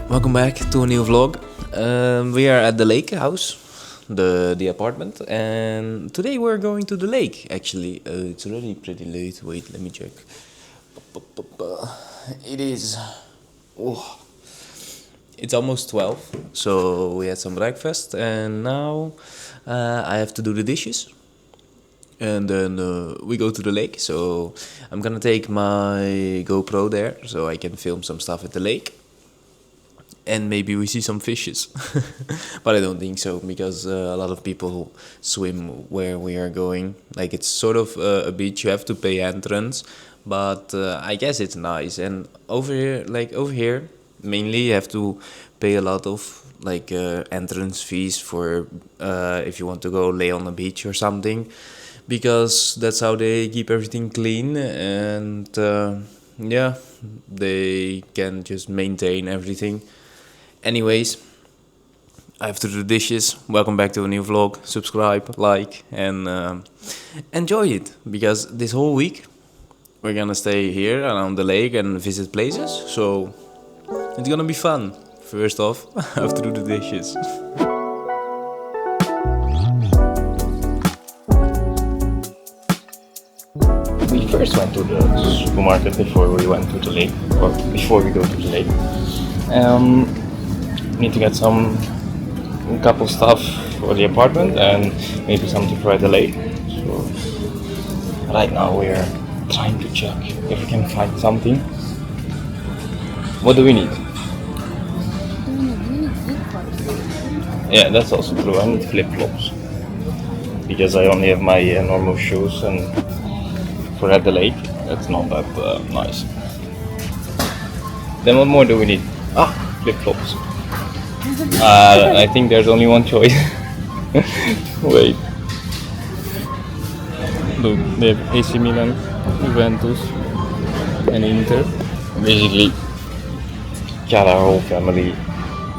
Welcome back to a new vlog. We are at the lake house, the apartment, and today we're going to the lake. Actually, it's already pretty late. Wait, let me check. It is. Oh, it's almost 12. So we had some breakfast, and now I have to do the dishes. And then we go to the lake. So I'm gonna take my GoPro there, so I can film some stuff at the lake. And maybe we see some fishes. But I don't think so, because a lot of people swim where we are going. Like, it's sort of a beach, you have to pay entrance, but I guess it's nice. And over here, mainly you have to pay a lot of entrance fees for if you want to go lay on the beach or something, because that's how they keep everything clean. And yeah, they can just maintain everything. Anyways, I have to do the dishes. Welcome back to a new vlog. Subscribe, like, and enjoy it. Because this whole week we're gonna stay here around the lake and visit places. So it's gonna be fun. First off, I have to do the dishes. We first went to the supermarket before we went to the lake, or before we go to the lake. Need to get a couple stuff for the apartment and maybe something for at the lake. So right now we are trying to check if we can find something. What do we need? Yeah, that's also true. I need flip-flops because I only have my normal shoes, and for at the lake that's not that nice. Then what more do we need? Flip-flops. I think there's only one choice. Wait. Look, they have AC Milan, Juventus, and Inter. Basically, our whole family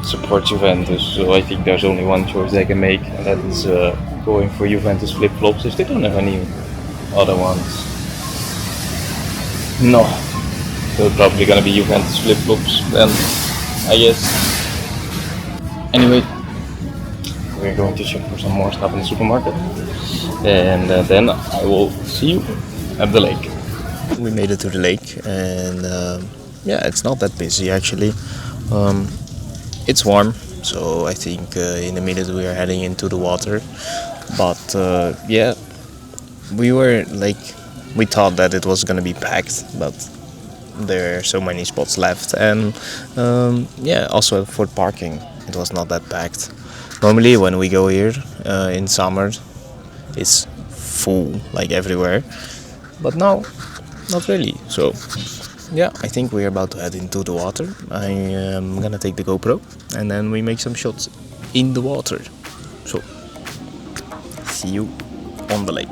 supports Juventus, so I think there's only one choice they can make, and that is going for Juventus flip-flops if they don't have any other ones. No. So it's probably gonna be Juventus flip-flops then, I guess. Anyway, we're going to check for some more stuff in the supermarket, and then I will see you at the lake. We made it to the lake, and yeah, it's not that busy actually. It's warm, so I think in a minute we are heading into the water. But yeah, we thought that it was gonna be packed, but there are so many spots left, and yeah, also for parking it was not that packed. Normally when we go here in summer it's full like everywhere, but now not really. So yeah, I think we're about to head into the water. I am gonna take the GoPro and then we make some shots in the water. So see you on the lake.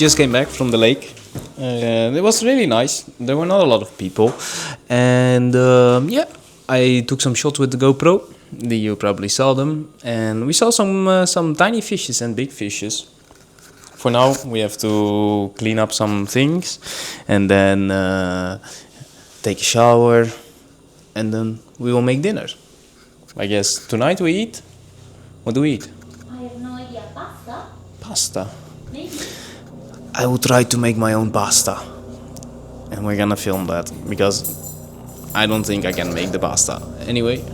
just came back from the lake. It was really nice. There were not a lot of people, and yeah, I took some shots with the GoPro. You probably saw them, and we saw some tiny fishes and big fishes. For now, we have to clean up some things, and then take a shower, and then we will make dinner. I guess tonight we eat. What do we eat? I have no idea. Pasta? Pasta. Maybe. I will try to make my own pasta, and we're gonna film that because I don't think I can make the pasta. Anyway,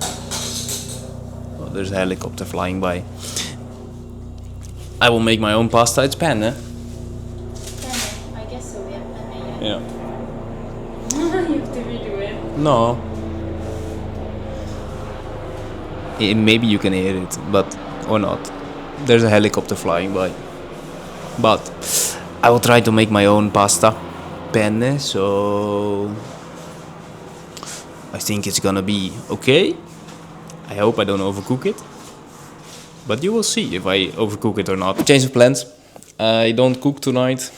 oh, there's a helicopter flying by. I will make my own pasta. It's penne. Penne. I guess so, yeah. Penne, yeah. Yeah. You have to redo it. No. Maybe you can hear it, but or not. There's a helicopter flying by. But I will try to make my own pasta. Penne, so I think it's gonna be okay. I hope I don't overcook it. But you will see if I overcook it or not. Change of plans. I don't cook tonight.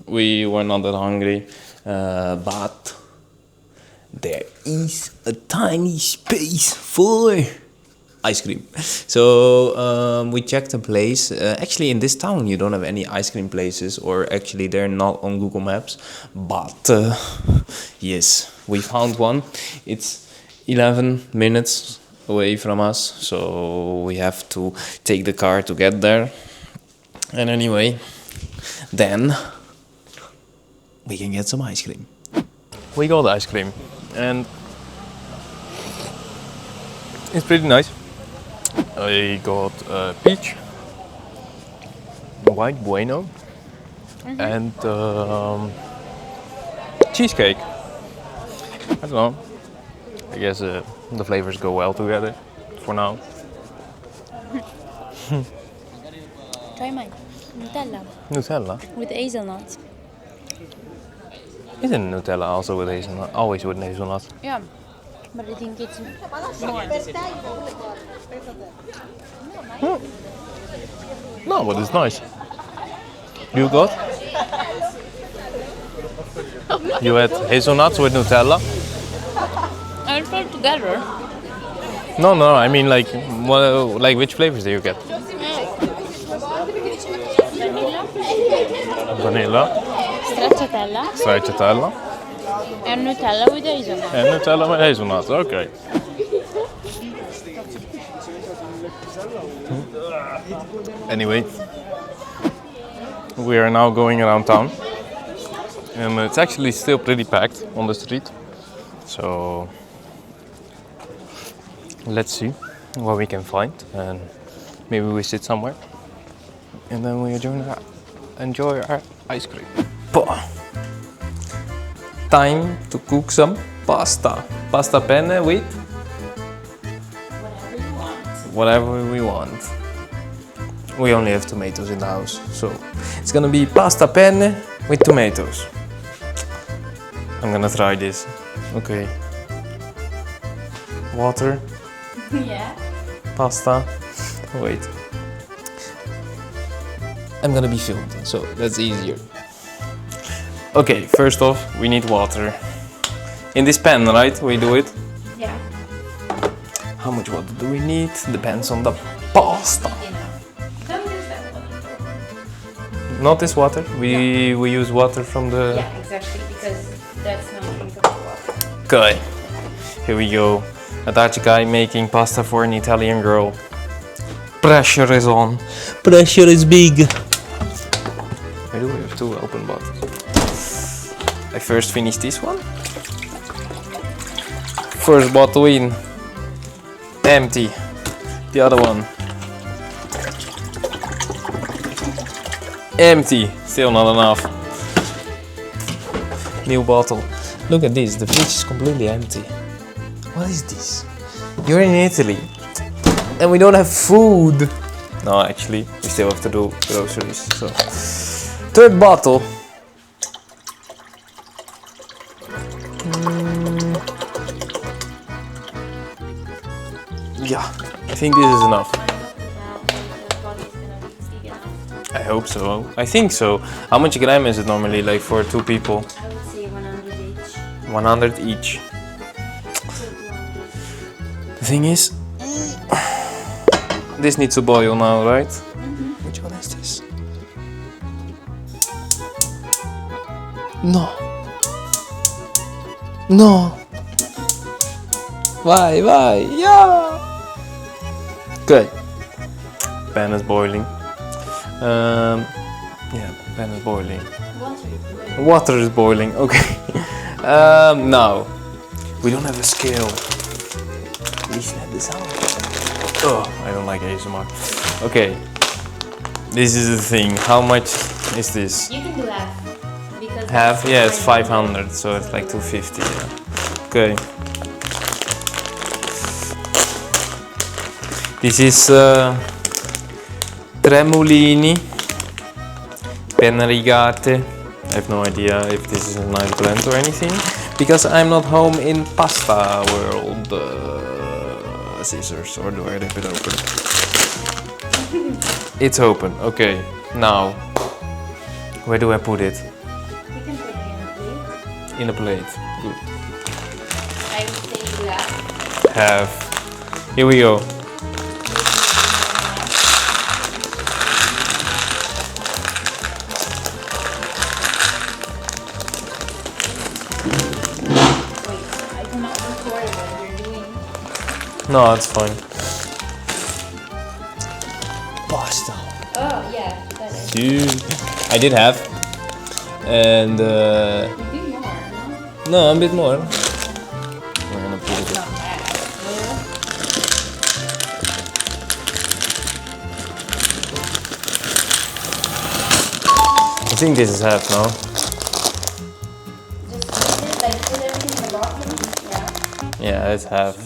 We were not that hungry. But there is a tiny space for ice cream. So we checked a place. Actually, in this town, you don't have any ice cream places, or actually, they're not on Google Maps. But yes, we found one. It's 11 minutes away from us, so we have to take the car to get there. And anyway, then we can get some ice cream. We got ice cream, and it's pretty nice. I got peach, white bueno, and cheesecake. I don't know. I guess the flavors go well together for now. Try mine. Nutella. Nutella? With hazelnuts. Isn't Nutella also with hazelnut? Always with hazelnut. Yeah. But I think it's more. No, but it's nice. You got? You had hazelnuts with Nutella? I'll try together. No, I mean like which flavors do you get? Vanilla, stracciatella, And Nutella with hazelnut. and Nutella with hazelnuts. Okay. Anyway, we are now going around town, and it's actually still pretty packed on the street. So let's see what we can find, and maybe we sit somewhere, and then we enjoy our ice cream. Time to cook some pasta. Pasta penne with whatever we want. We only have tomatoes in the house, so it's gonna be pasta penne with tomatoes. I'm gonna try this. Okay. Water, Yeah. pasta. Wait. I'm gonna be filmed, so that's easier. Okay, first off, we need water. In this pan, right? We do it. Yeah. How much water do we need? Depends on the pasta. Don't use that one. Not this water. We use water from the. Yeah, exactly, because that's not drinkable water. Okay. Here we go. Atachi guy making pasta for an Italian girl. Pressure is on. Pressure is big. Why do we have two open bottles? I first finish this one. First bottle in. Empty. The other one. Empty. Still not enough. New bottle. Look at this. The fridge is completely empty. What is this? You're in Italy. And we don't have food. No, actually, we still have to do groceries. So, third bottle. Yeah, I think this is enough. I hope so. I think so. How much gram is it normally, like for 2 people? I would say 100 each. 100 each. The thing is, this needs to boil now, right? Which one is this? No. No. Why? Yeah. Okay. Pan is boiling. Yeah, pan is boiling. Water is boiling. Okay. Now we don't have a scale. Listen at the sound. Oh, I don't like ASMR. Okay. This is the thing. How much is this? You can do half. Because Half? that's Yeah, it's 500. 500, so it's like 250. Yeah. Okay. This is tremolini, penna rigate. I have no idea if this is a nice blend or anything, because I'm not home in pasta world. Scissors, or do I rip it open? It's open. Okay. Now, where do I put it? You can put it in a plate. In a plate. Good. I would say do half. Half. Here we go. Wait, I cannot record what you're doing. No, it's fine. Pasta. Oh, yeah, better. Dude. I did have. And You do more, no? no, a bit more. We're gonna put it. Not bad. I think this is half now. Just put it, like put everything in the bottom. Yeah, Yeah, it's half.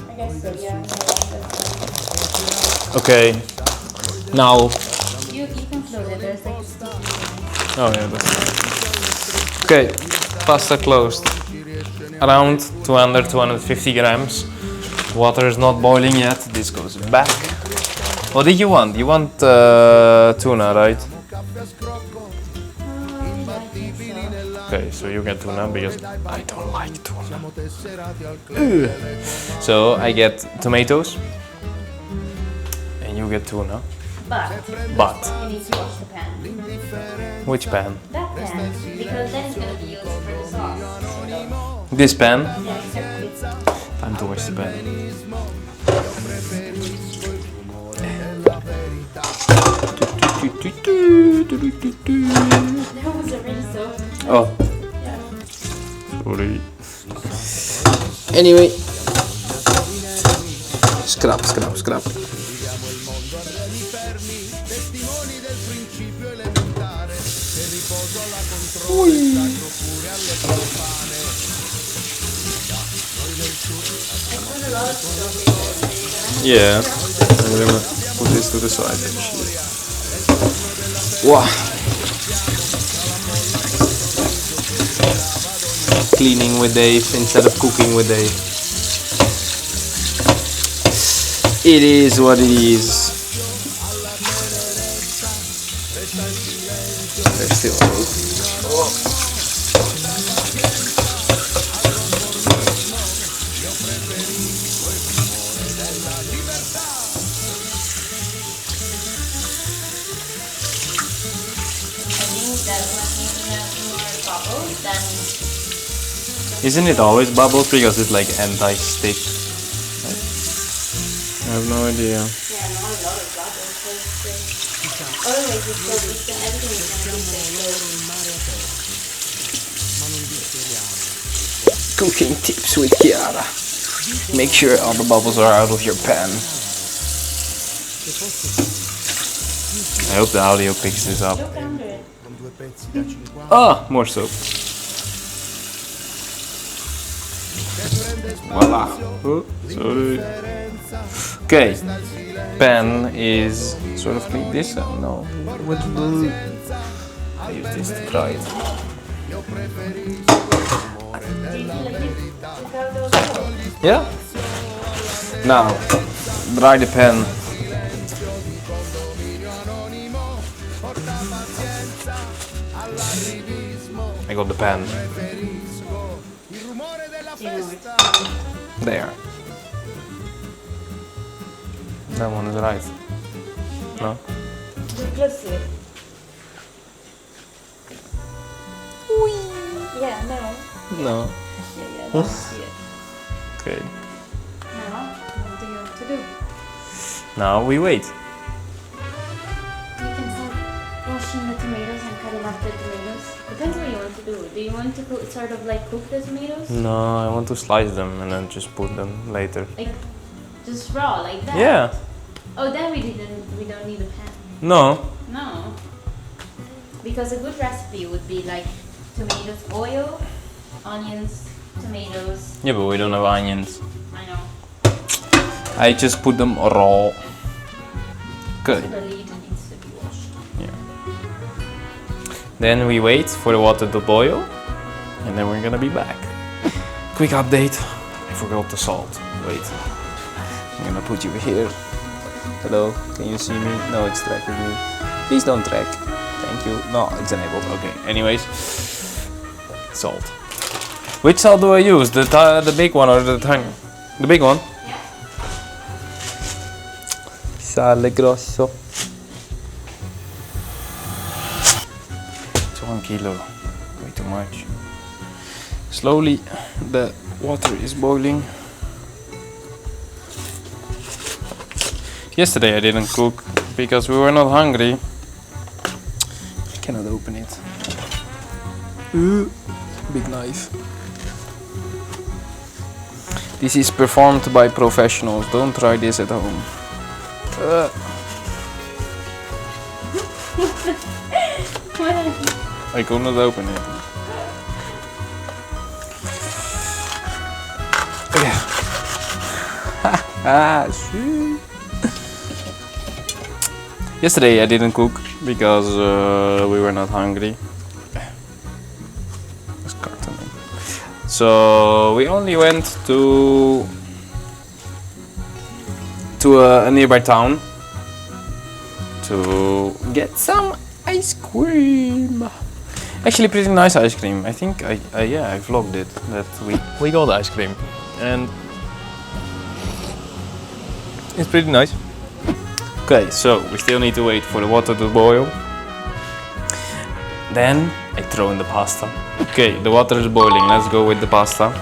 I guess so, yeah. That's Okay. Now. You can close it, there's like sticky. Oh yeah, that's okay. Pasta closed. Around 200-250 grams. Water is not boiling yet. This goes back. What did you want? You want tuna, right? Okay, so you get tuna because I don't like tuna. Ugh. So I get tomatoes, and you get tuna. But But you need to wash the pan. which pan? That pan, because then it's gonna be used for the sauce. This pan. Yeah, except it's Time to wash the pan. that was already so. Oh, Yeah. sorry. Anyway. Scrap. Yeah, I'm gonna put this to the side actually. Wow. Cleaning with Dave instead of cooking with Dave. It is what it is. They're still Isn't it always bubbles because it's like anti-stick? I have no idea. Yeah, not a lot of bubbles, but otherwise it's so big that everything is gonna be cooking tips with Chiara. Make sure all the bubbles are out of your pan. I hope the audio picks this up. Look under it. Ah, more soap. Voila. Oh, sorry. Okay. Pan is sort of clean. This no. What to do? I use this to dry it. Yeah. Now, dry the pan. of the pan. There. That one is right. No? Close to it. Yeah, no. No. Yeah, I don't see it. Okay. Now, what do you want to do? Now we wait. You can start washing the tomatoes and cutting up the tomatoes. Depends what you want to do. Do you want to sort of like cook the tomatoes? No, I want to slice them and then just put them later. Like, just raw, like that? Yeah. Oh, then we don't need a pan. No. No. Because a good recipe would be like tomatoes, oil, onions, tomatoes. Yeah, but we don't have onions. I know. I just put them raw. Good. So the lid needs to be washed. Yeah. Then we wait for the water to boil, and then we're gonna be back. Quick update. I forgot the salt. Wait. I'm gonna put you here. Hello, can you see me? No, it's tracking me. Please don't track. Thank you. No, it's enabled. Okay. Anyways, salt. Which salt do I use? The big one or the tiny? The big one. Yeah. Sale grosso. It's 1 kilo. Way too much. Slowly, the water is boiling. Yesterday I didn't cook because we were not hungry. I cannot open it. Big knife. This is performed by professionals. Don't try this at home. I could not open it. Shoot. Yesterday I didn't cook because we were not hungry. It's cartooning. So we only went to a nearby town to get some ice cream. Actually, pretty nice ice cream. I think I vlogged it that we got ice cream, and it's pretty nice. Okay, so we still need to wait for the water to boil. Then I throw in the pasta. Okay, the water is boiling. Let's go with the pasta.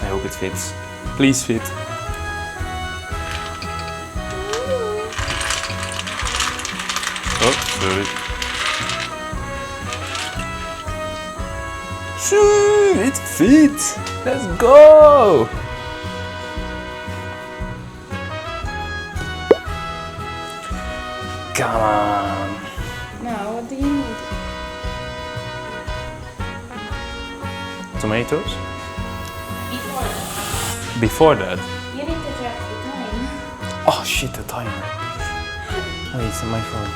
I hope it fits. Please fit. Oh, sorry. Sure, it fits. Let's go. Come on. Now, what do you need? Tomatoes? Before that, Before that. you need to check the time. Oh shit, the timer. Oh, it's on my phone.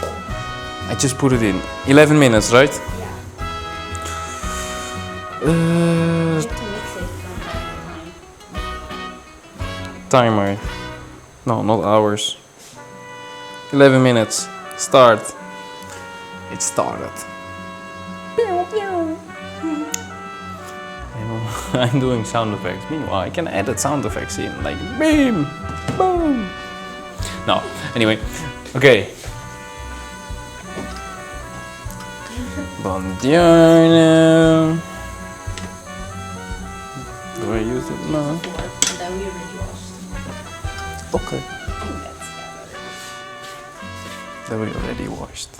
I just put it in. 11 minutes, right? Yeah. You need to mix it from time to time. Timer. No, not hours. 11 minutes. Start. It started. I'm doing sound effects. Meanwhile, I can edit sound effects in, like beam, boom. No, anyway, okay. Buongiorno. Do I use it now? That we already washed. Okay. That's better. That we already washed.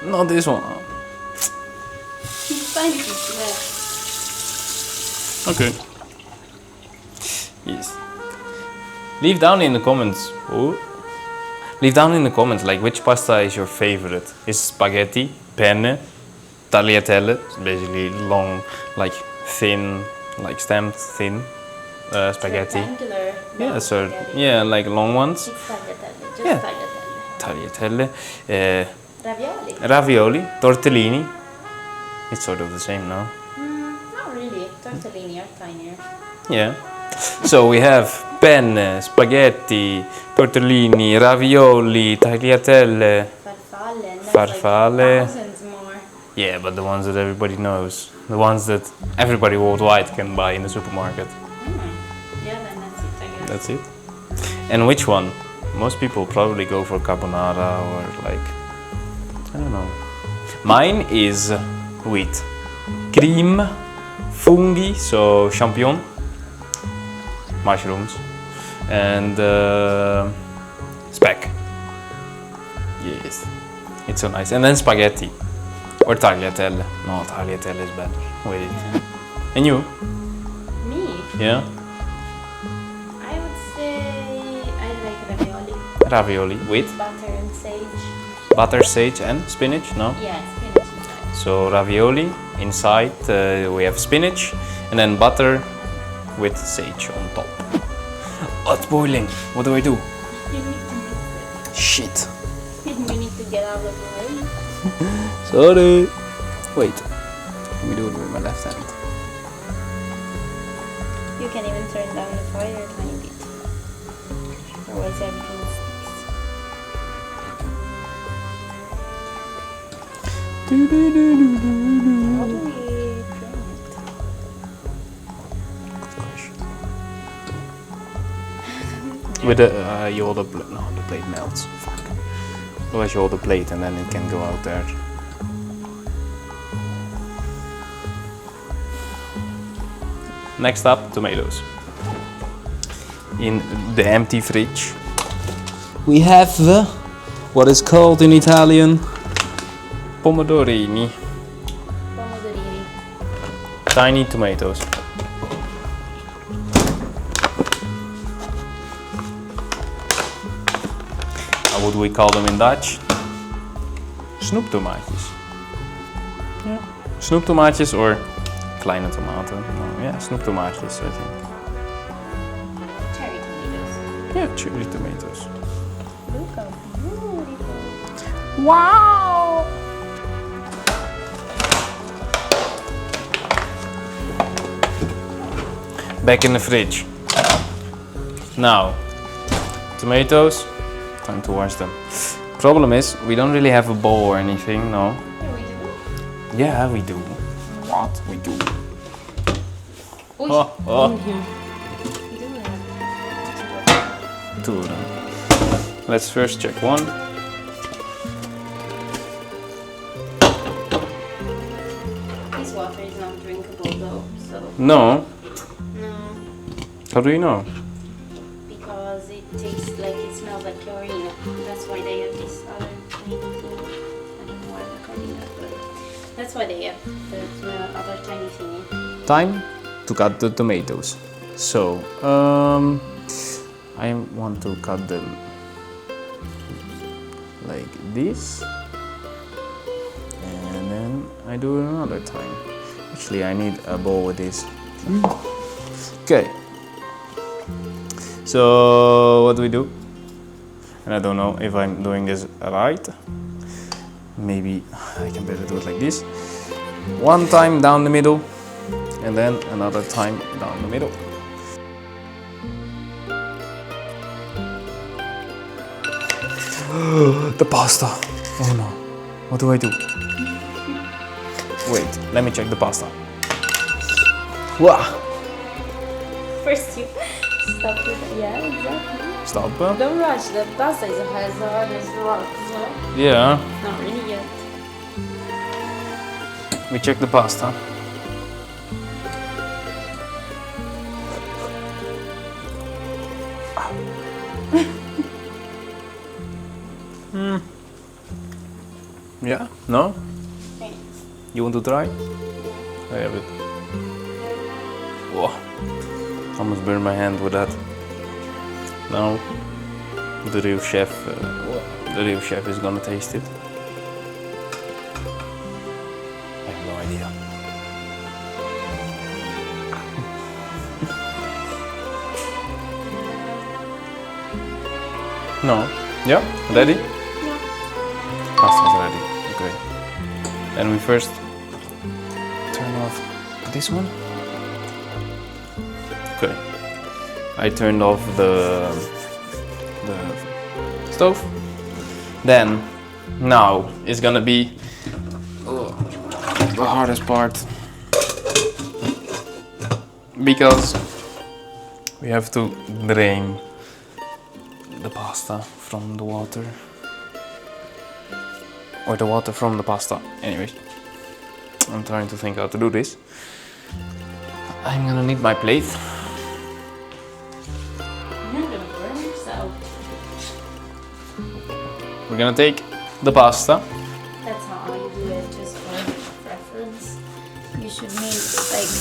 Not this one. It's tiny piece left. Okay. Yes. Leave down in the comments. Oh. Leave down in the comments like which pasta is your favorite. Is spaghetti, penne, tagliatelle, basically long, like thin, like stamped thin spaghetti. Rectangular. Yeah, so spaghetti. yeah, like long ones. It's tagliatelle. Just Yeah. tagliatelle. Tagliatelle, Ravioli. ravioli, tortellini, It's sort of the same, no? Not really. Tortellini are tinier. Yeah. So we have penne, spaghetti, tortellini, ravioli, tagliatelle. Farfalle, and that's Farfalle. like thousands more. Yeah, but the ones that everybody knows. The ones that everybody worldwide can buy in the supermarket. Yeah, then that's it, I guess. That's it. And which one? Most people probably go for carbonara or like, I don't know. Mine is with cream, fungi, so champignon, mushrooms, and speck. Yes, it's so nice. And then spaghetti or tagliatelle. No, tagliatelle is better. Wait. And you? Me? Yeah? I would say I like ravioli. Ravioli with Butter and sage. butter, sage, and spinach. No? Yeah, spinach inside. So ravioli inside we have spinach and then butter with sage on top. Oh, it's boiling. What do I do? You need to mix Shit. it. You need to get out of the way. Sorry. Wait. Let me do it with my left hand. You can even turn down the fire a tiny bit. Otherwise everything sticks. How do we drain it? With the you hold the no, the plate melts. Fuck. Otherwise you hold the plate and then it can go out there. Next up, tomatoes. In the empty fridge, we have what is called in Italian pomodorini, Pomodorini. tiny tomatoes. How would we call them in Dutch? Snoeptomaatjes. Yeah. Snoeptomaatjes or kleine tomaten. No, yeah, snoeptomaatjes, I think. Cherry tomatoes. Yeah, cherry tomatoes. Look how beautiful. Wow! Back in the fridge. Now, tomatoes, time to wash them. Problem is, we don't really have a bowl or anything, no. Yeah, we do. Yeah, we do. What? We do. Oy, Oh. in here. We do have Two of them. Let's first check one. This water is not drinkable though, so No. no, How do you know? because it tastes like it smells like chlorine. That's why they have this other tiny thing. I don't know why I'm recording that, but that's why they have the other tiny thingy. Time to cut the tomatoes. So, I want to cut them like this, and then I do it another time. Actually, I need a bowl with this. Okay. So what do we do? And I don't know if I'm doing this right. Maybe I can better do it like this. One time down the middle, and then another time down the middle. The pasta. Oh no. What do I do? Wait, let me check the pasta. Wow. First you stop with yeah, exactly. Stop. Don't rush, the pasta is as hard as rock, so Yeah. not really yet. We check the pasta. Yeah? No? Okay. You want to try? I have it. Whoa. Almost burned my hand with that. Now, the real chef is gonna taste it. I have no idea. No. Yeah? Ready? Yeah. Pasta's ready. Okay. And we first turn off this one. Okay. I turned off the stove. Then, now it's gonna be the hardest part, because we have to drain the pasta from the water, or the water from the pasta. Anyways, I'm trying to think how to do this. I'm gonna need my plate. You're gonna burn yourself. We're gonna take the pasta. That's how I do it, just for reference. You should need like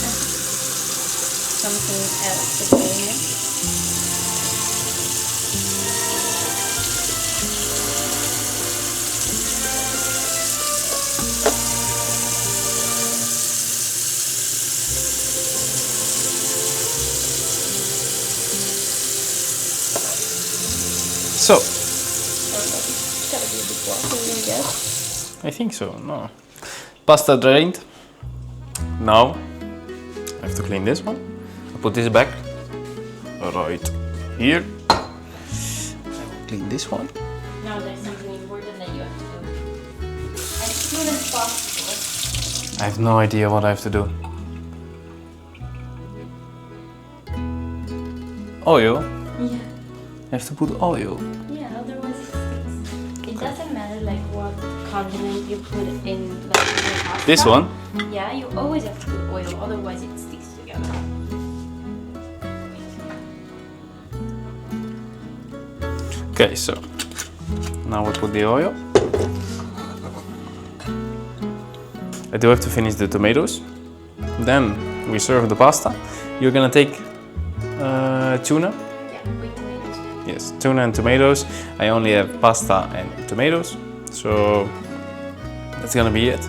something else to put in it. So, Gotta be a bit watery, I guess. I think so, no. Pasta drained. Now, I have to clean this one. I put this back right here. I will clean this one. Now there's something important that you have to do. As soon as possible. I have no idea what I have to do. Oil? Yeah. I have to put oil. Yeah, otherwise it sticks. It doesn't matter like what condiment you put in like your pasta. This one? Yeah, you always have to put oil, otherwise it sticks together. Okay, so now we put the oil. I do have to finish the tomatoes. Then we serve the pasta. You're gonna take tuna. Yeah, with tomatoes. Yes, tuna and tomatoes. I only have pasta and tomatoes, so that's gonna be it.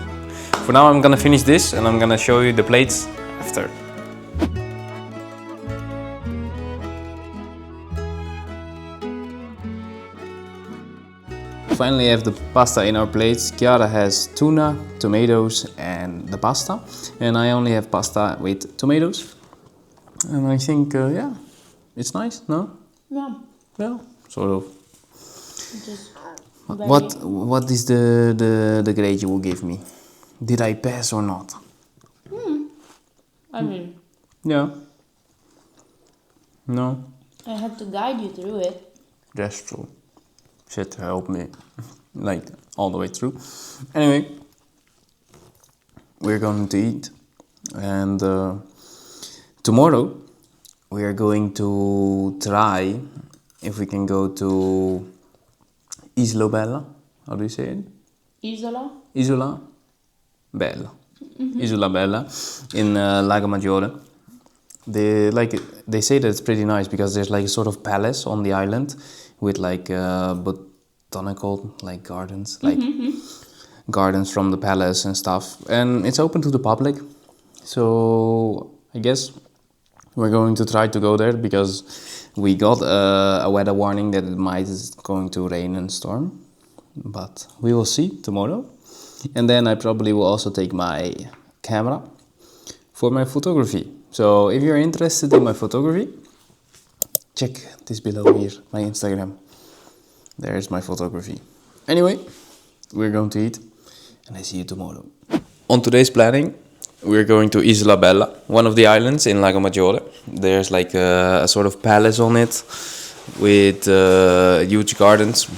For now, I'm gonna finish this and I'm gonna show you the plates after. Finally, I have the pasta in our plates. Chiara has tuna, tomatoes, and the pasta, and I only have pasta with tomatoes. And I think, yeah, it's nice, no? Yeah, Yeah, sort of. just What is the grade you will give me? Did I pass or not? I mean, Yeah. No? I had to guide you through it. That's true. Shit, help me. Like, all the way through. Anyway, we're going to eat. And tomorrow, we are going to try if we can go to Isola Bella. How do you say it? Isola? Isola Bella. Isola Bella in Lago Maggiore. They say that it's pretty nice because there's like a sort of palace on the island with like botanical like gardens, like gardens from the palace and stuff, and it's open to the public. So I guess we're going to try to go there because we got a weather warning that it might is going to rain and storm, but we will see tomorrow. And then I probably will also take my camera for my photography. So if you're interested in my photography, check this below here, my Instagram. There's my photography. Anyway, we're going to eat and I see you tomorrow. On today's planning, we're going to Isola Bella, one of the islands in Lago Maggiore. There's like a sort of palace on it with huge gardens.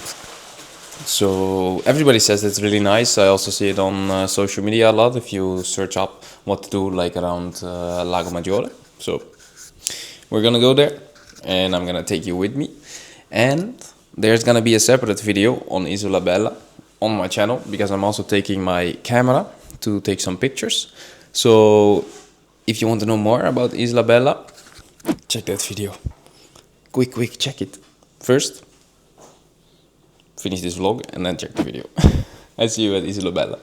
So everybody says it's really nice. I also see it on social media a lot if you search up what to do like around Lago Maggiore. So we're gonna go there and I'm gonna take you with me. And there's gonna be a separate video on Isola Bella on my channel because I'm also taking my camera to take some pictures. So if you want to know more about Isola Bella, check that video. Quick, check it. First, finish this vlog and then check the video. I see you at Isola Bella.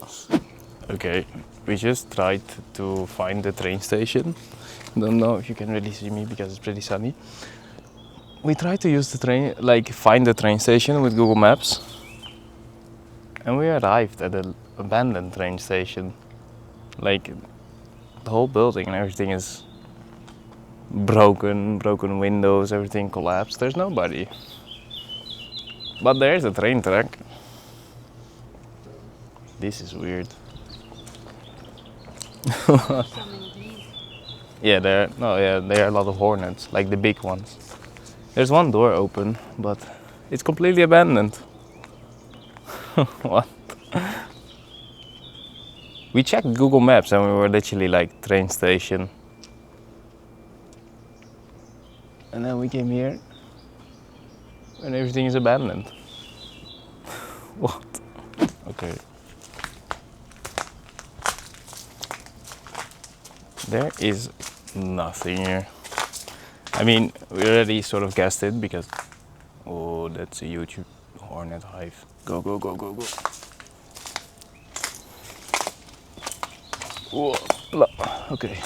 Okay, we just tried to find the train station. Don't know if you can really see me because it's pretty sunny. We tried to use the train, like find the train station with Google Maps. And we arrived at an abandoned train station. Like, the whole building and everything is broken windows, everything collapsed. There's nobody. But there's a train track. This is weird. Yeah, there are a lot of hornets, like the big ones. There's one door open, but it's completely abandoned. What? We checked Google Maps and we were literally like train station. And then we came here and everything is abandoned. What? Okay. There is nothing here. I mean, we already sort of guessed it because... Oh, that's a huge hornet hive. Go, go, go, go, go. Whoa. Okay.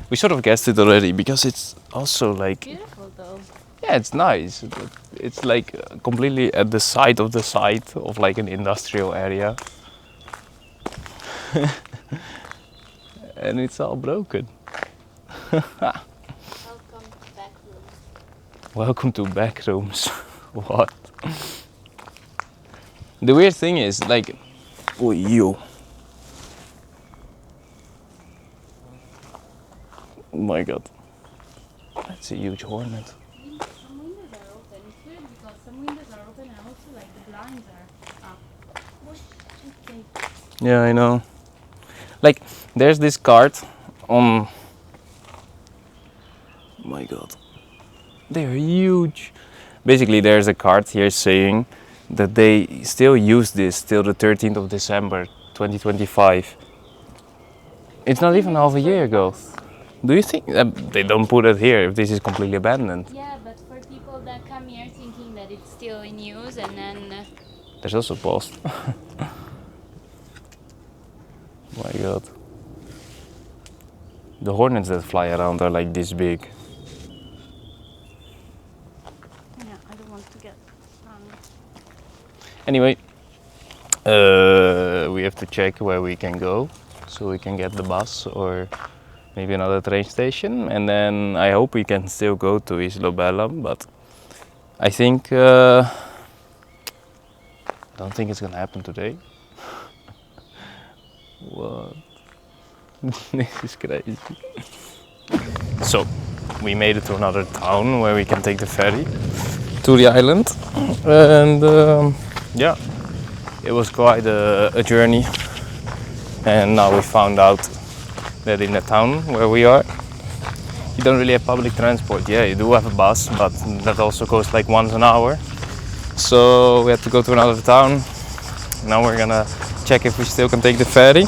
We sort of guessed it already because it's also like... Beautiful though. Yeah, it's nice. It's like completely at the side of like an industrial area. And it's all broken. Welcome to back rooms. Welcome to back rooms. What? The weird thing is, like, oh, you. Oh my god. That's a huge hornet. Some windows are open. It's weird because some windows are open and also like the blinds are up. What should they? Yeah, I know. Like, there's this card on... Oh my god. They're huge. Basically, there's a card here saying that they still use this till the 13th of December 2025. It's not even half a year ago. Do you think they don't put it here if this is completely abandoned? Yeah, but for people that come here thinking that it's still in use and then... There's also post. My god. The hornets that fly around are like this big. Yeah, I don't want to get... Anyway, we have to check where we can go so we can get the bus or maybe another train station, and then I hope we can still go to Isola Bella, but I think I don't think it's gonna happen today. What? This is crazy. So we made it to another town where we can take the ferry to the island, and yeah, it was quite a journey. And now we found out that in the town where we are, you don't really have public transport. Yeah, you do have a bus, but that also goes like once an hour. So we had to go to another town. Now we're gonna check if we still can take the ferry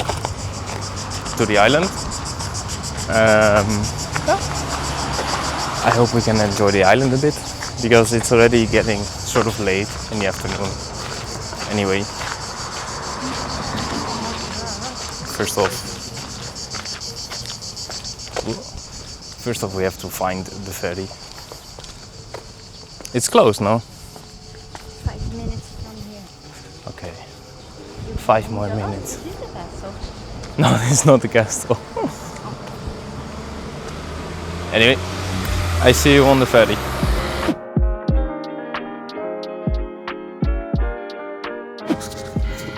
to the island. Yeah. I hope we can enjoy the island a bit because it's already getting sort of late in the afternoon. Anyway, first off we have to find the ferry. It's close, no? 5 minutes from here. Okay, 5 more minutes. Is this the castle? No, it's not the castle. Anyway, I see you on the ferry.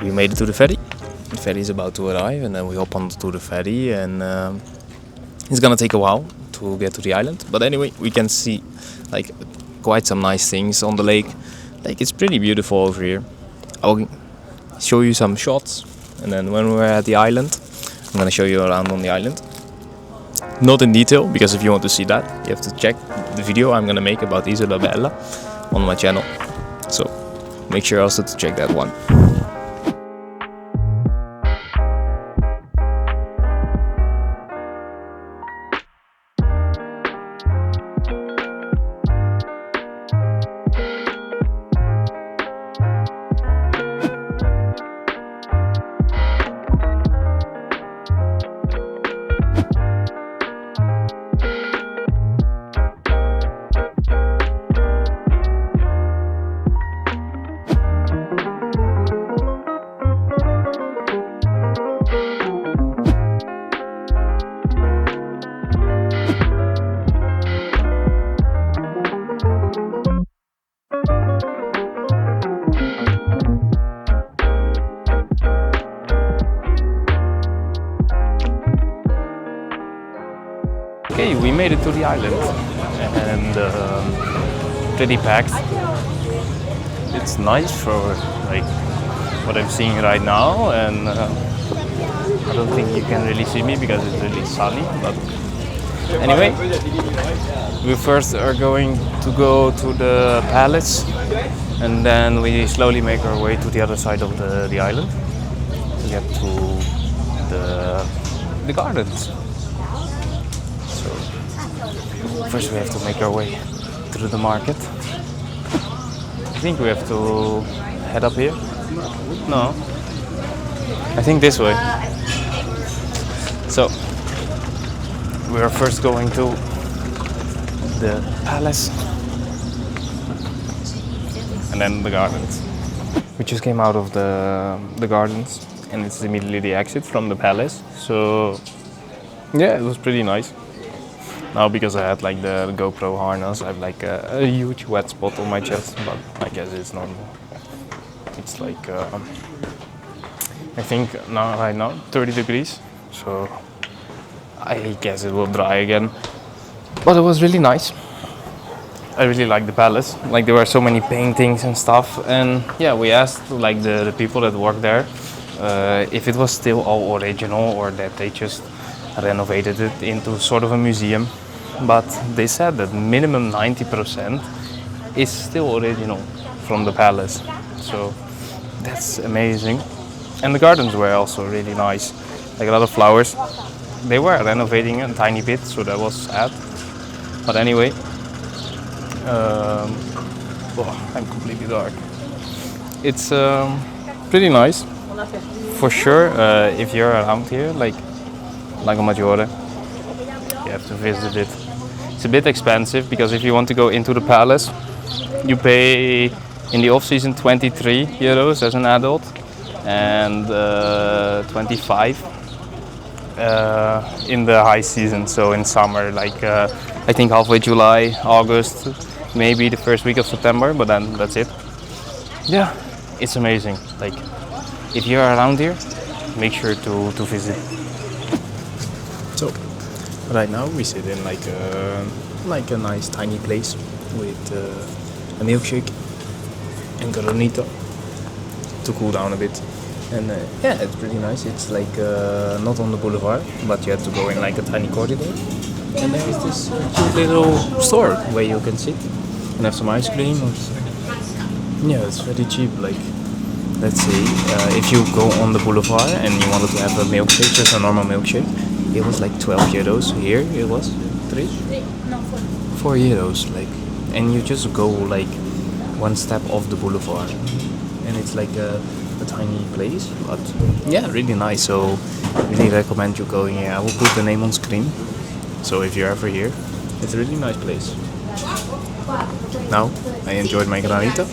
We made it to the ferry. The ferry is about to arrive, and then we hop onto the ferry, and it's gonna take a while to get to the island. But anyway, we can see like quite some nice things on the lake. Like, it's pretty beautiful over here. I'll show you some shots, and then when we're at the island, I'm gonna show you around on the island. Not in detail, because if you want to see that, you have to check the video I'm gonna make about Isola Bella on my channel. So make sure also to check that one. Okay, we made it to the island, and pretty packed. It's nice for like what I'm seeing right now, and I don't think you can really see me because it's really sunny. But anyway, we first are going to go to the palace, and then we slowly make our way to the other side of the island to get to the gardens. So first we have to make our way through the market. I think we have to head up here. No, I think this way. So we are first going to the palace and then the gardens. We just came out of the gardens, and it's immediately the exit from the palace. So yeah, it was pretty nice. Now because I had like the GoPro harness, I have like a huge wet spot on my chest, but I guess it's normal. It's like I think now right now 30 degrees, so I guess it will dry again. But it was really nice. I really like the palace. Like there were so many paintings and stuff, and yeah, we asked like the people that work there if it was still all original or that they just renovated it into sort of a museum. But they said that minimum 90% is still original from the palace. So that's amazing. And the gardens were also really nice. Like a lot of flowers. They were renovating a tiny bit, so that was sad. But anyway, I'm completely dark. It's pretty nice. For sure, if you're around here, like Lago Maggiore, you have to visit it. It's a bit expensive because if you want to go into the palace, you pay in the off season 23 euros as an adult and 25 in the high season. So in summer, like I think halfway July, August, maybe the first week of September, but then that's it. Yeah, it's amazing. Like if you're around here, make sure to visit. So, right now we sit in like a nice tiny place with a milkshake and granito to cool down a bit. And yeah, it's pretty nice. It's like not on the boulevard, but you have to go in like a tiny corridor. And there is this cute little store where you can sit and have some ice cream. Yeah, it's very cheap. Like, let's say if you go on the boulevard and you wanted to have a milkshake, just a normal milkshake, it was like 12 euros. Here it was 3? No, 4 euros. Like, and you just go like one step off the boulevard, and it's like a tiny place, but yeah, really nice. So really recommend you going here. I will put the name on screen, so if you're ever here, it's a really nice place. Now I enjoyed my granita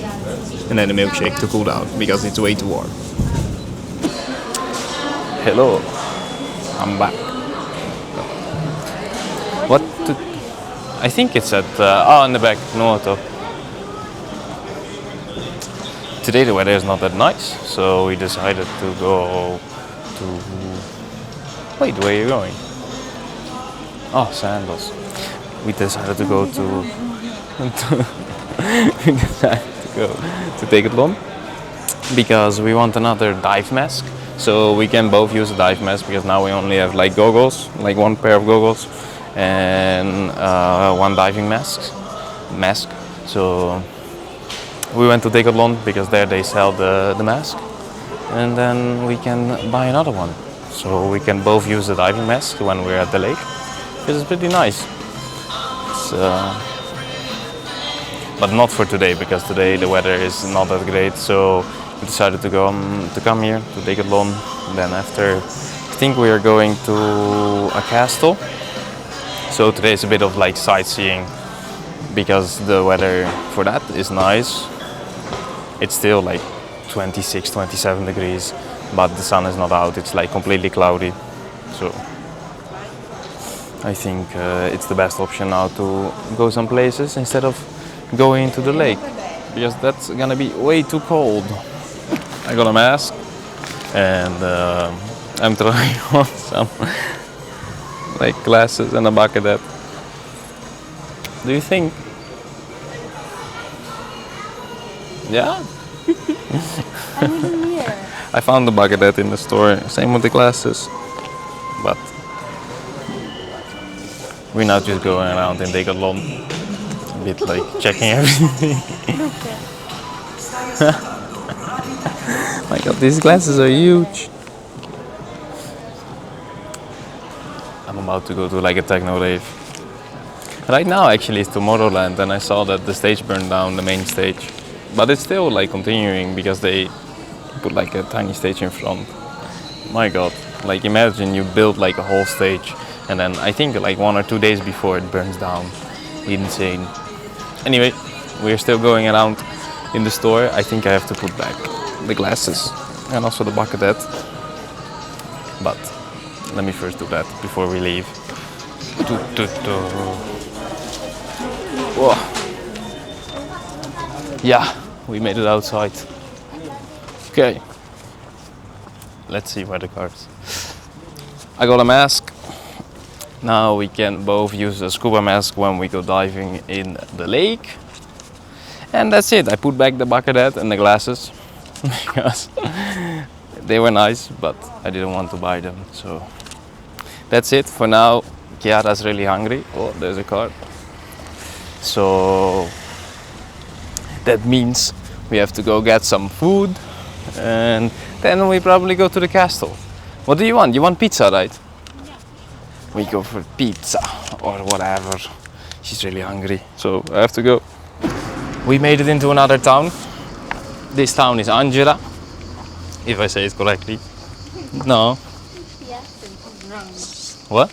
and then a milkshake to cool down because it's way too warm. Hello, I'm back. What? I think it's at in the back, Noto. Today the weather is not that nice, so we decided to go to... Wait, where are you going? Oh, sandals. We decided to go to... we decided to go to Decathlon because we want another dive mask. So we can both use a dive mask because now we only have like goggles, like one pair of goggles and one diving mask. So we went to Decathlon because there they sell the mask, and then we can buy another one. So we can both use the diving mask when we're at the lake, because it's pretty nice. It's, but not for today, because today the weather is not that great. So we decided to come here to Decathlon. And then after, I think we are going to a castle. So today is a bit of like sightseeing, because the weather for that is nice. It's still like 26, 27 degrees, but the sun is not out. It's like completely cloudy. So I think it's the best option now to go some places instead of going to the lake, because that's gonna be way too cold. I got a mask and I'm trying on some like glasses and a bucket hat. Do you think? Yeah? I wouldn't hear. I found the bucket hat in the store. Same with the glasses. But we're not just going around in Decathlon. A bit like checking everything. My god, these glasses are huge. I'm about to go to like a techno rave. Right now actually it's Tomorrowland and I saw that the stage burned down, the main stage. But it's still like continuing because they put like a tiny stage in front. My god, like imagine you build like a whole stage and then I think like 1 or 2 days before it burns down. Insane. Anyway, we're still going around in the store. I think I have to put back the glasses and also the bucket hat. But let me first do that before we leave. Whoa. Yeah, we made it outside. Okay. Let's see where the car's. I got a mask. Now we can both use a scuba mask when we go diving in the lake. And that's it. I put back the bucket hat and the glasses because they were nice, but I didn't want to buy them. So that's it for now. Chiara's really hungry. Oh, there's a car. So that means we have to go get some food and then we probably go to the castle. What do you want? You want pizza, right? Yeah. We go for pizza or whatever. She's really hungry, so I have to go. We made it into another town. This town is Angera, if I say it correctly. No. The accent is wrong. What?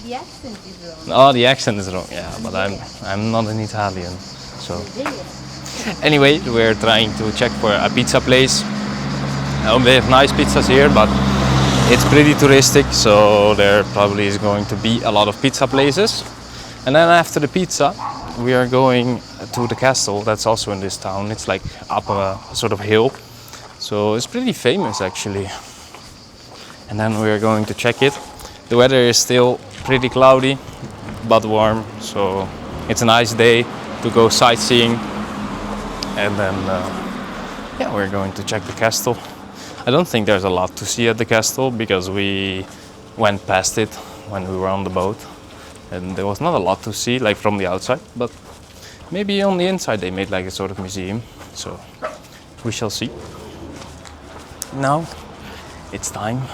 The accent is wrong. Oh, the accent is wrong. Yeah, but I'm not an Italian, so. Anyway, we're trying to check for a pizza place. They have nice pizzas here, but it's pretty touristic, so there probably is going to be a lot of pizza places. And then after the pizza, we are going to the castle that's also in this town. It's like up a sort of hill, so it's pretty famous actually. And then we are going to check it. The weather is still pretty cloudy, but warm, so it's a nice day to go sightseeing. And then, yeah, we're going to check the castle. I don't think there's a lot to see at the castle because we went past it when we were on the boat. And there was not a lot to see, like from the outside, but maybe on the inside they made like a sort of museum. So we shall see. Now it's time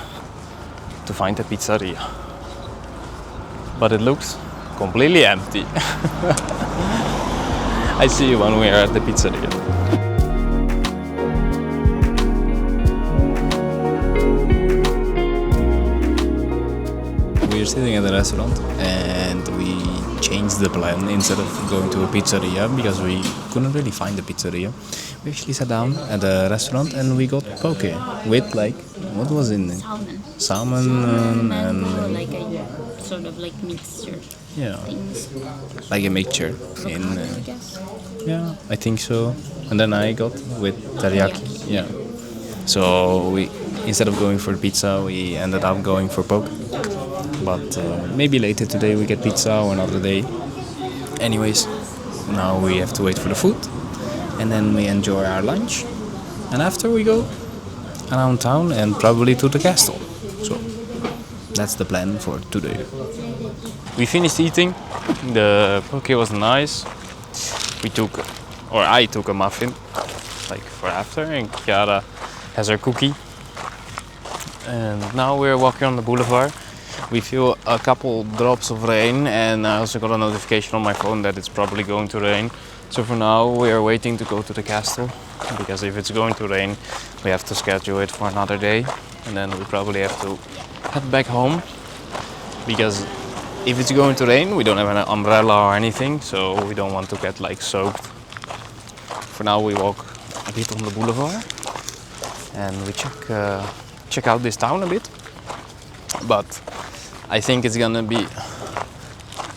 to find a pizzeria. But it looks completely empty. I see you when we are at the pizzeria. We're sitting at a restaurant and we changed the plan. Instead of going to a pizzeria because we couldn't really find a pizzeria, we actually sat down at a restaurant and we got poke with like, what was in it? Salmon and like a sort of like mixture yeah, things. like a mixture in I guess. yeah, I think so. And then I got with teriyaki. Yeah. So we, instead of going for pizza, we ended up going for poke. But maybe later today we get pizza or another day. Anyways, now we have to wait for the food and then we enjoy our lunch. And after we go around town and probably to the castle. So that's the plan for today. We finished eating. The poke was nice. I took a muffin, like for after, and Chiara has her cookie. And now we're walking on the boulevard. We feel a couple drops of rain, and I also got a notification on my phone that it's probably going to rain. So for now we are waiting to go to the castle, because if it's going to rain we have to schedule it for another day, and then we probably have to head back home, because if it's going to rain we don't have an umbrella or anything, so we don't want to get like soaked. For now we walk a bit on the boulevard and we check out this town a bit, but I think it's gonna be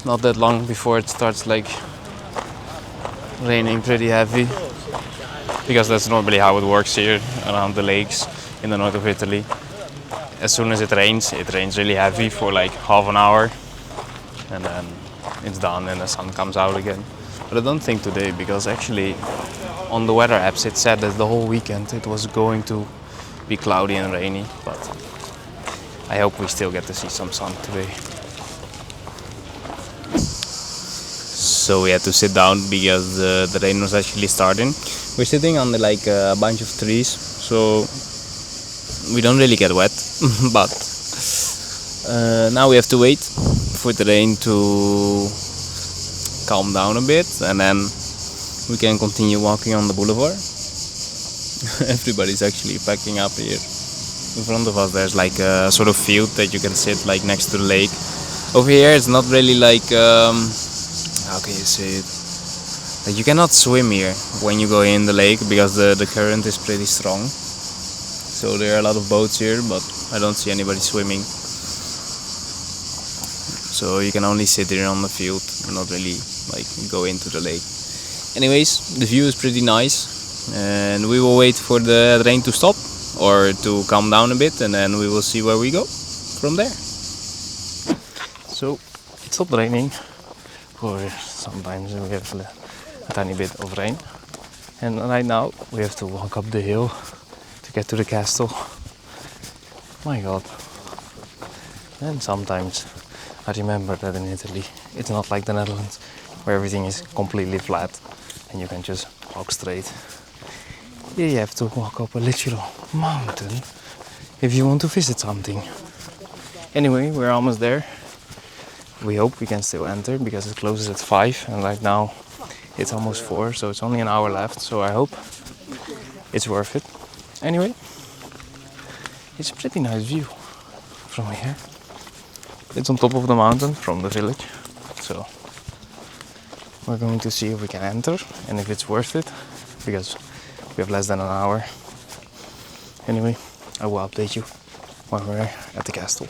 not that long before it starts like raining pretty heavy, because that's normally how it works here around the lakes in the north of Italy. As soon as it rains really heavy for like half an hour, and then it's done and the sun comes out again. But I don't think today, because actually on the weather apps it said that the whole weekend it was going to be cloudy and rainy, but I hope we still get to see some sun today. So we had to sit down because the rain was actually starting. We're sitting on like a bunch of trees, so we don't really get wet, but now we have to wait for the rain to calm down a bit, and then we can continue walking on the boulevard. Everybody's actually packing up here. In front of us there's like a sort of field that you can sit like next to the lake. Over here it's not really like, how can you say it? Like you cannot swim here when you go in the lake because the current is pretty strong. So there are a lot of boats here, but I don't see anybody swimming. So you can only sit here on the field and not really like go into the lake. Anyways, the view is pretty nice, and we will wait for the rain to stop or to calm down a bit, and then we will see where we go from there. So it stopped raining, or sometimes we have a tiny bit of rain, and right now we have to walk up the hill to get to the castle. My god. And sometimes I remember that in Italy it's not like the Netherlands where everything is completely flat and you can just walk straight. Here you have to walk up a literal mountain if you want to visit something. Anyway, we're almost there. We hope we can still enter because it closes at 5 and right now it's almost 4, so it's only an hour left, so I hope it's worth it. Anyway, it's a pretty nice view from here. It's on top of the mountain from the village, so we're going to see if we can enter and if it's worth it, because we have less than an hour. Anyway, I will update you when we're at the castle.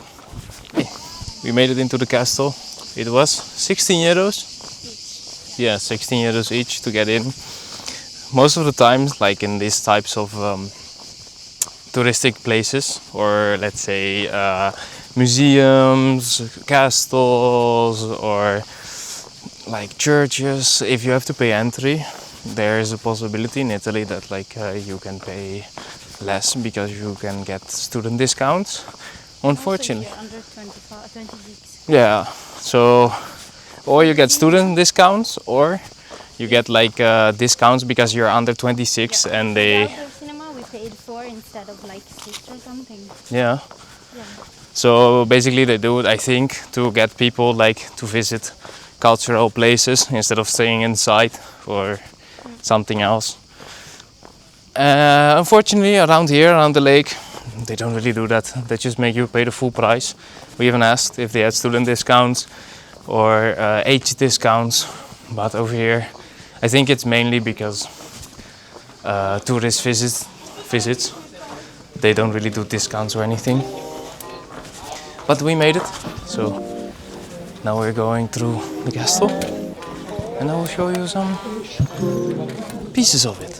Okay. We made it into the castle. It was 16 euros. Yeah, 16 euros each to get in. Most of the times, like in these types of touristic places, or let's say museums, castles, or like churches, if you have to pay entry, there is a possibility in Italy that like you can pay less because you can get student discounts. Unfortunately. Also, under 25, 26. Yeah, so or you get student discounts, or you get like discounts because you're under 26 and they. The outdoor cinema we paid 4 instead of like 6 or something. Yeah. Yeah. So basically they do it, I think, to get people like to visit cultural places instead of staying inside or something else. Unfortunately, around here, around the lake, they don't really do that. They just make you pay the full price. We even asked if they had student discounts or age discounts, but over here, I think it's mainly because tourist visits. They don't really do discounts or anything. But we made it, so now we're going through the castle, and I will show you some pieces of it.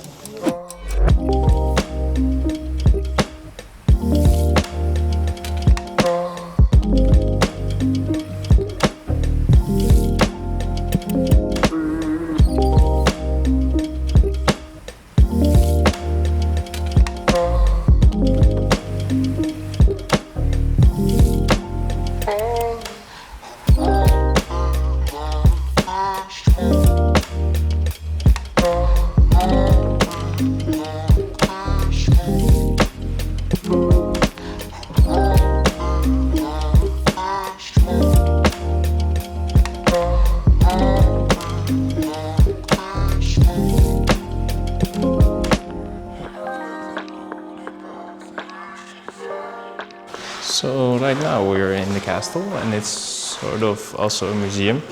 So right now we're in the castle, and it's sort of also a museum.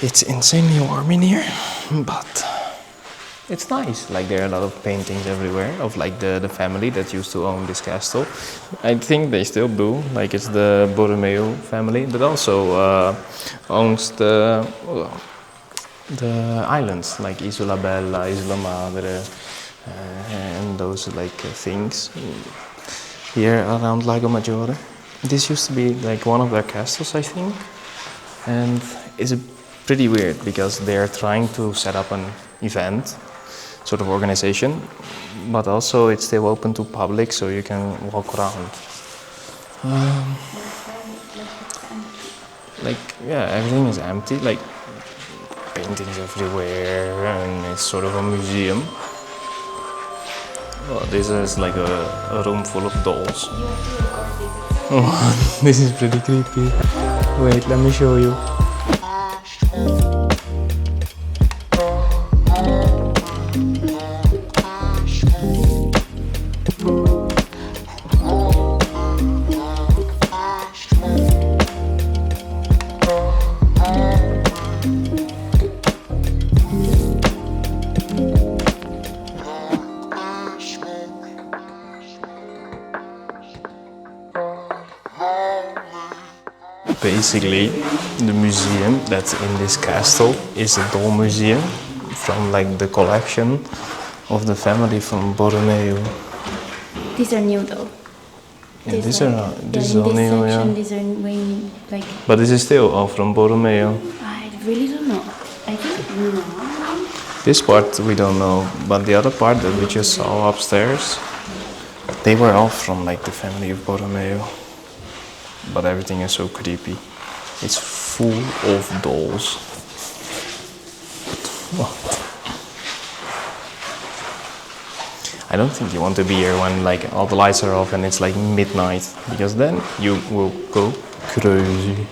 It's insanely warm in here, but it's nice. Like there are a lot of paintings everywhere of like the family that used to own this castle. I think they still do. Like it's the Borromeo family that also owns the islands like Isola Bella, Isola Madre, and those like things here around Lago Maggiore. This used to be like one of their castles, I think. and it's pretty weird because they're trying to set up an event, sort of organization, but also it's still open to public, so you can walk around. Like, yeah, everything is empty, like paintings everywhere, and it's sort of a museum. Oh, this is like a room full of dolls. Oh, this is pretty creepy. Wait, let me show you. Basically, the museum that's in this castle is a doll museum from like the collection of the family from Borromeo. These are new though. Yeah, these is all new, yeah. These are way like. But this is still all from Borromeo. I really don't know. I think no. This part we don't know, but the other part that we just saw upstairs, they were all from like the family of Borromeo. But everything is so creepy. It's full of dolls. I don't think you want to be here when like all the lights are off and it's like midnight, because then you will go crazy.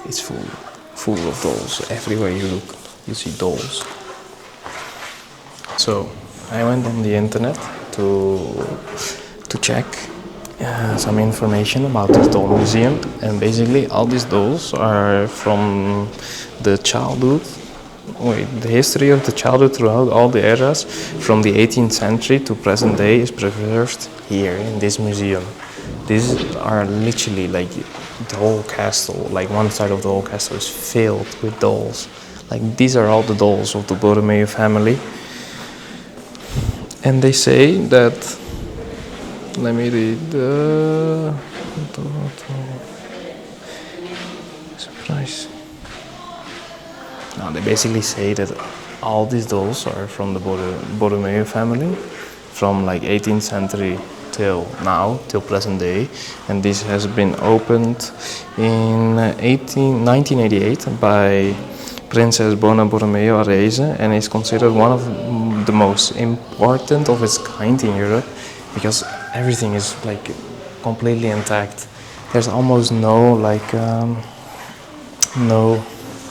It's full of dolls. Everywhere you look, you see dolls. So I went on the internet to check some information about this doll museum, and basically all these dolls are from the history of the childhood throughout all the eras from the 18th century to present day is preserved here in this museum. These are literally like the whole castle, like one side of the whole castle is filled with dolls. Like these are all the dolls of the Borromeo family. And they say that, let me read the surprise. Now they basically say that all these dolls are from the Borromeo family, from like 18th century till now, till present day, and this has been opened in 1988 by Princess Bona Borromeo Arese, and is considered one of the most important of its kind in Europe, because everything is like completely intact. There's almost no no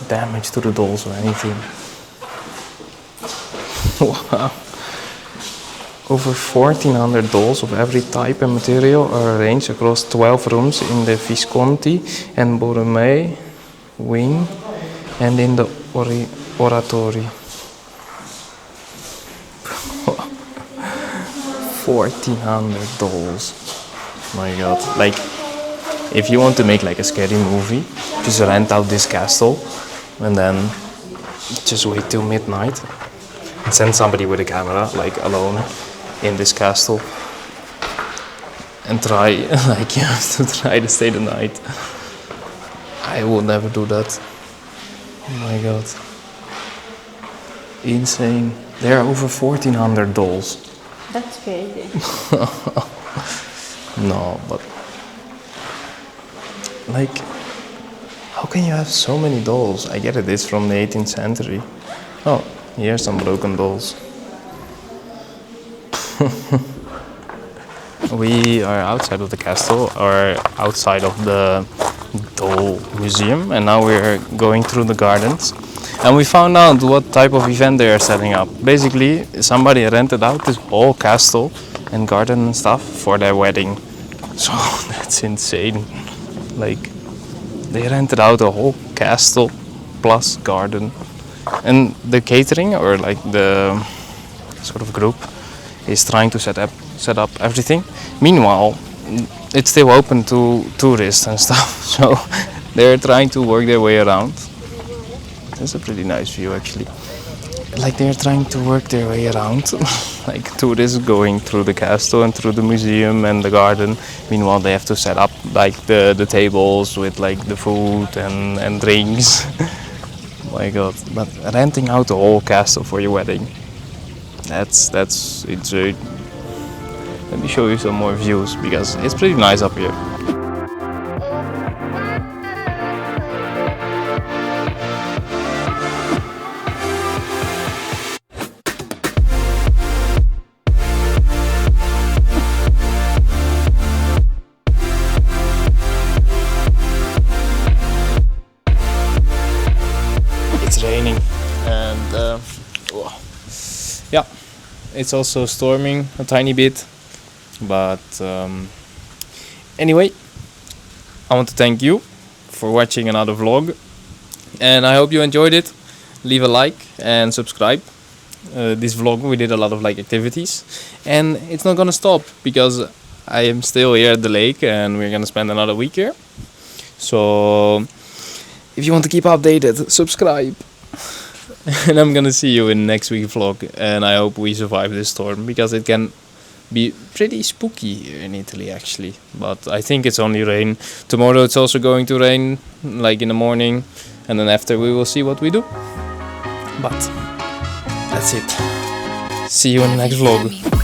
damage to the dolls or anything. Wow. Over 1,400 dolls of every type and material are arranged across 12 rooms in the Visconti and Borromeo wing and in the oratory. 1,400 dolls. My god. Like, if you want to make like a scary movie, just rent out this castle and then just wait till midnight and send somebody with a camera, like alone, in this castle and try, like you have to try to stay the night. I would never do that. Oh my god. Insane. There are over 1,400 dolls. That's crazy. No, but like, how can you have so many dolls? I get it, it's from the 18th century. Oh, here's some broken dolls. We are outside of the castle, or outside of the doll museum, and now we're going through the gardens. And we found out what type of event they are setting up. Basically, somebody rented out this whole castle and garden and stuff for their wedding. So that's insane. Like, they rented out a whole castle plus garden. And the catering, or like the sort of group, is trying to set up everything. Meanwhile, it's still open to tourists and stuff. So they're trying to work their way around. It's a pretty nice view, actually. Like, they're trying to work their way around like tourists going through the castle and through the museum and the garden. Meanwhile, they have to set up like the tables with like the food and drinks. My God! But renting out the whole castle for your wedding, that's insane. Let me show you some more views because it's pretty nice up here. It's raining and yeah, it's also storming a tiny bit, but anyway, I want to thank you for watching another vlog, and I hope you enjoyed it. Leave a like and subscribe. This vlog we did a lot of like activities, and it's not gonna stop because I am still here at the lake and we're gonna spend another week here. So if you want to keep updated, subscribe. And I'm gonna see you in next week's vlog, and I hope we survive this storm because it can be pretty spooky here in Italy actually, but I think it's only rain. Tomorrow it's also going to rain, like in the morning, and then after we will see what we do. But that's it. See you in the next vlog.